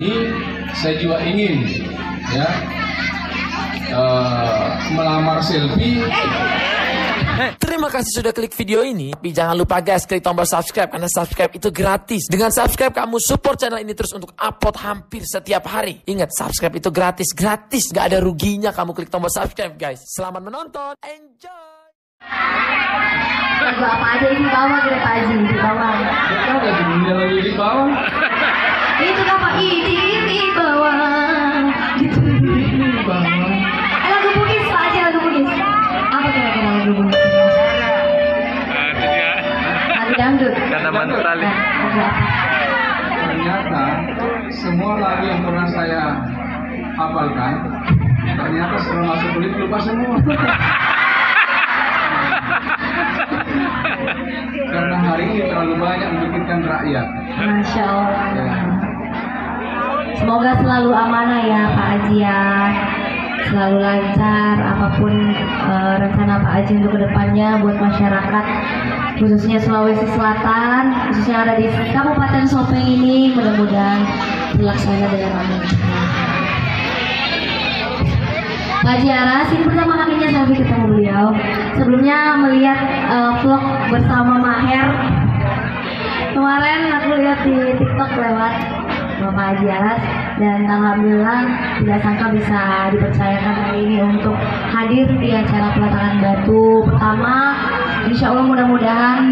Ini saya juga ingin ya melamar Selfie. Terima kasih sudah klik video ini. Tapi jangan lupa guys, klik tombol subscribe karena subscribe itu gratis. Dengan subscribe kamu support channel ini terus untuk upload hampir setiap hari. Ingat, subscribe itu gratis, gak ada ruginya kamu klik tombol subscribe guys. Selamat menonton, enjoy. Lagu apa aja ini bawah kita Pak Haji di bawah. Kita udah diundang lagi di bawah. Itu apa di bawah. Gitu. Di bawah. Lagu Bugis Pak Haji, lagu Bugis. Apa kira-kira lagu Bugis? Lagu dangdut. Karena mentali. Ternyata semua lagu yang pernah saya hafalkan ternyata setelah masuk kulit lupa semua. Karena hari ini terlalu banyak memikirkan rakyat. Masya Allah. Ya. Semoga selalu amanah ya Pak Haji ya. Selalu lancar apapun rencana Pak Haji untuk kedepannya buat masyarakat khususnya Sulawesi Selatan, khususnya ada di Kabupaten Sopeng ini, mudah-mudahan terlaksana dengan aman. Pak Haji Aras, ini pertama kalinya selfie ketemu beliau. Sebelumnya melihat vlog bersama Maher. Kemarin aku lihat di TikTok lewat Bapak Haji Aras, dan alhamdulillah tidak sangka bisa dipercayakan hari ini untuk hadir di acara peletakan batu pertama. Insya Allah mudah-mudahan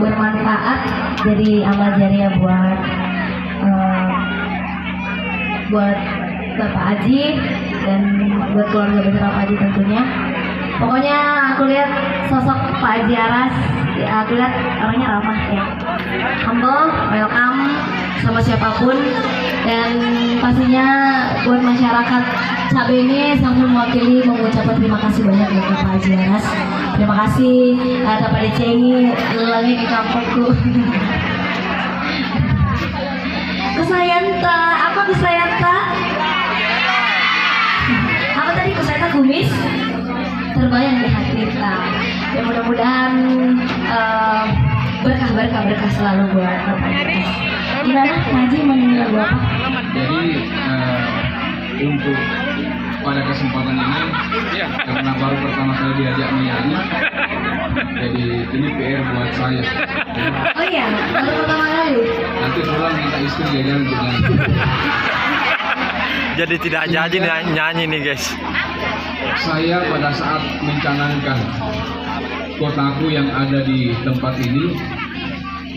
bermanfaat jadi amal jariah buat Bapak Haji dan buat keluarga besar Bapak Haji tentunya. Pokoknya aku lihat sosok Pak Haji Aras, ya, aku lihat orangnya ramah ya, humble, welcome sama siapapun, dan pastinya buat masyarakat Cabenge sambil mewakili mengucapkan terima kasih banyak buat Pak Haji Aras. Terima kasih dapat dicengi lagi ke kampungku. Kusayanta, apa Kusayanta? Apa tadi Kusayanta kumis? Terbayang di hati kita. Ya mudah-mudahan berkah selalu buat Bapak Aras. Gimana Haji menilai lagu apa? Jadi untuk pada kesempatan ini karena baru pertama kali diajak menyanyi, jadi ini PR buat saya. Oh iya, baru pertama kali. Nanti pulang minta istri jajan untuk nyanyi. Jadi tidak jadi nyanyi nih guys. Saya pada saat mencanangkan kotaku yang ada di tempat ini,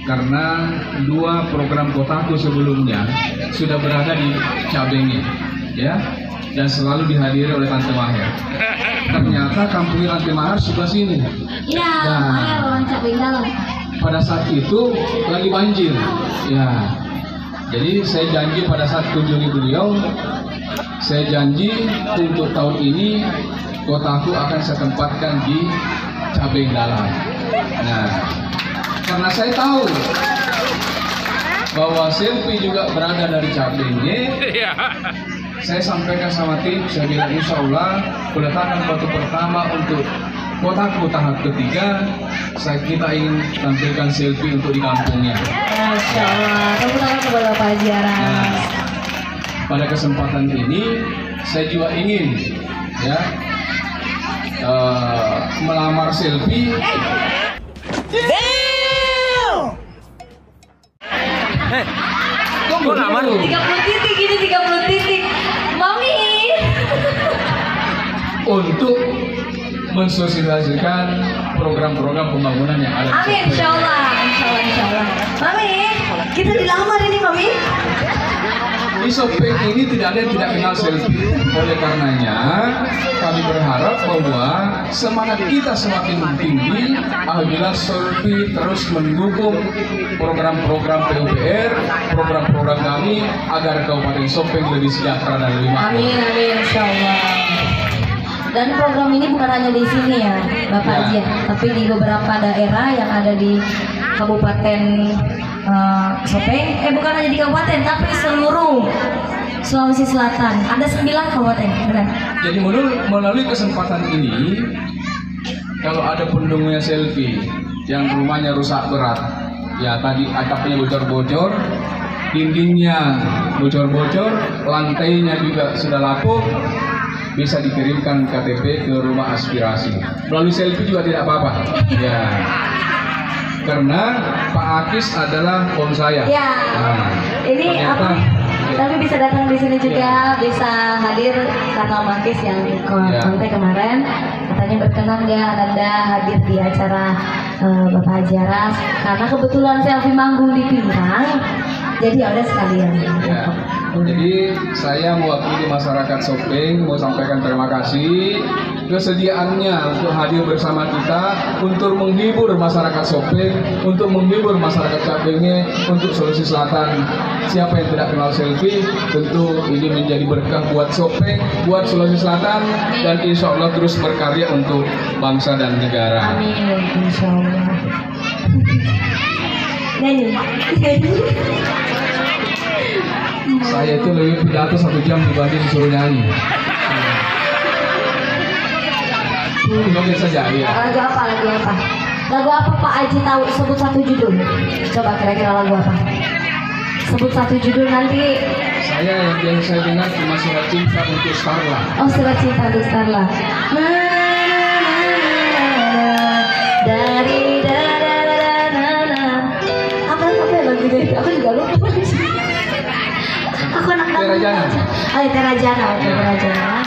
karena dua program kotaku sebelumnya sudah berada di Cabenge, ya, dan selalu dihadiri oleh Tante Maher. Ternyata kampungnya Tante Maher sebelah sini. Iya, Nah, Maher orang Cabeng dalam. pada saat itu lagi banjir, ya. Jadi saya janji pada saat kunjungi beliau, saya janji untuk tahun ini kotaku akan saya tempatkan di Cabeng Dalam. Nah, karena saya tahu bahwa Selfie juga berada dari Cabenge, saya sampaikan sama tim, saya bilang insya Allah peletakan batu pertama untuk kotaku tahap ketiga, kita ingin tampilkan Selfie untuk di kampungnya. Masya Allah, tepuk tangan kepada Pak Haji Aras. Nah, pada kesempatan ini saya juga ingin ya melamar Selfie. Kok lamar? 30 titik ini 30 titik. Mami. Untuk mensosialisasikan program-program pembangunan yang ada di Amin, Sopeng. insya Allah, insya Allah, insya Allah. Mami, kita dilamar ini Mami. Di Sopeng ini tidak ada yang tidak kenal Selfie. Oleh karenanya kami berharap bahwa semangat kita semakin tinggi apabila Selfie terus mendukung program-program PUPR, program-program kami agar Kabupaten Sopeng lebih sejahtera dan lebih makmur. Amin, amin, insya Allah. Dan program ini bukan hanya di sini ya, Bapak Haji, tapi di beberapa daerah yang ada di Kabupaten Sopeng. Bukan hanya di kabupaten, tapi seluruh Sulawesi Selatan. Ada 9 kabupaten, benar. Jadi melalui kesempatan ini, kalau ada pendukungnya Selfie yang rumahnya rusak berat, ya tadi atapnya bocor-bocor, dindingnya bocor-bocor, lantainya juga sudah lapuk, bisa dikirimkan KTP ke rumah aspirasi. Melalui selfie juga tidak apa-apa. Ya. Karena Pak Akis adalah om saya. Ya. Nah, Ini ternyata, apa? Tapi bisa datang di sini juga, bisa hadir karena Makis yang kontak kemarin katanya berkenan nggak Anda hadir di acara Bapak Haji Aras karena kebetulan selfie manggung di Pinang, jadi ya udah sekalian. Ya. Jadi saya mewakili masyarakat Sopeng mau sampaikan terima kasih kesediaannya untuk hadir bersama kita untuk menghibur masyarakat Sopeng, untuk menghibur masyarakat Cabenge, untuk Sulawesi Selatan. Siapa yang tidak kenal selfie, tentu ini menjadi berkah buat Sopeng, buat Sulawesi Selatan, dan insya Allah terus berkarya untuk bangsa dan negara. Amin, insya Allah. Nyanyi. Saya itu lebih pidato 1 jam dibanding disuruh nyanyi. Mungkin saja ya. Lagu apa? Lagu apa? Lagu apa Pak Haji tahu? Sebut 1 judul. Coba kira-kira lagu apa? Sebut 1 judul nanti. Saya yang saya dengar cuma Surat Cinta untuk Starla. Oh, Surat Cinta untuk Starla. Dari apa lagu itu? Aku juga lupa. Aku anak Terajana. Oh, Terajana.